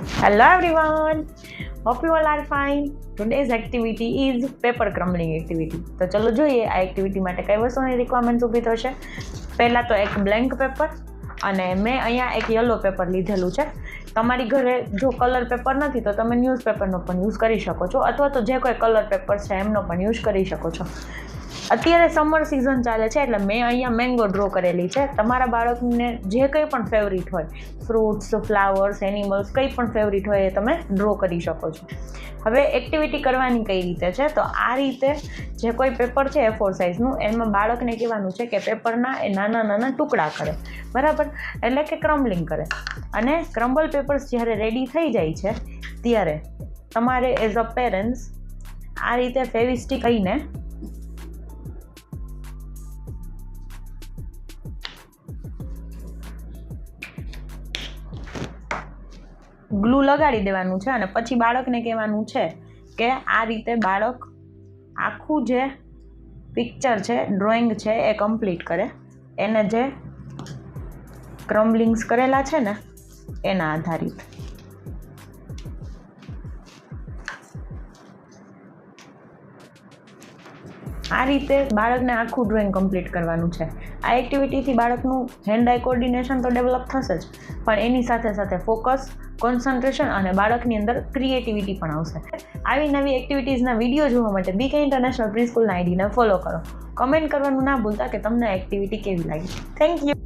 Hello everyone, hope you all are fine. Today's activity is paper crumbling activity. તો ચલો જોઈએ આ activity માટે કઈ વસ્તુની રિક્વાયરમેન્ટ ઊભી થશે. પહેલાં તો એક બ્લેન્ક પેપર અને મેં અહીંયા એક યલો પેપર લીધેલું છે. તમારી ઘરે જો કલર પેપર નથી તો તમે ન્યૂઝપેપરનો પણ યુઝ કરી શકો છો અથવા તો જે કોઈ કલર પેપર છે એમનો પણ યુઝ કરી શકો છો. અત્યારે સમર સિઝન ચાલે છે એટલે મેં અહીંયા મેંગો ડ્રો કરેલી છે. તમારા બાળકને જે કંઈ પણ ફેવરિટ હોય, ફ્રૂટ્સ, ફ્લાવર્સ, એનિમલ્સ, કંઈ પણ ફેવરિટ હોય એ તમે ડ્રો કરી શકો છો. હવે એક્ટિવિટી કરવાની કઈ રીતે છે, તો આ રીતે જે કોઈ પેપર છે A4 સાઇઝનું, એમાં બાળકને કહેવાનું છે કે પેપરના એ નાના નાના ટુકડા કરે, બરાબર, એટલે કે ક્રમ્બલિંગ કરે. અને ક્રમ્બલ પેપર્સ જ્યારે રેડી થઈ જાય છે ત્યારે તમારે એઝ અ પેરેન્ટ્સ આ રીતે ફેવિસ્ટિક લઈને ગ્લુ લગાડી દેવાનું છે અને પછી બાળકને કહેવાનું છે કે આ રીતે બાળક આખું જે પિક્ચર છે, ડ્રોઈંગ છે એ કમ્પ્લીટ કરે. એને જે ક્રમ્બલિંગ્સ કરેલા છે ને એના આધારિત. આ રીતે બાળકને આખું ડ્રોઈંગ કમ્પ્લીટ કરવાનું છે. આ એક્ટિવિટીથી બાળકનું હેન્ડ આઈ કોર્ડિનેશન તો ડેવલપ થશે જ, પણ એની સાથે સાથે ફોકસ, કોન્સન્ટ્રેશન અને બાળકની અંદર ક્રિએટિવિટી પણ આવશે. આવી નવી એક્ટિવિટીઝના વિડીયો જોવા માટે BK ઇન્ટરનેશનલ પ્રી સ્કૂલના આઈડીને ફોલો કરો. કમેન્ટ કરવાનું ના ભૂલતા કે તમને એક્ટિવિટી કેવી લાગી. Thank you.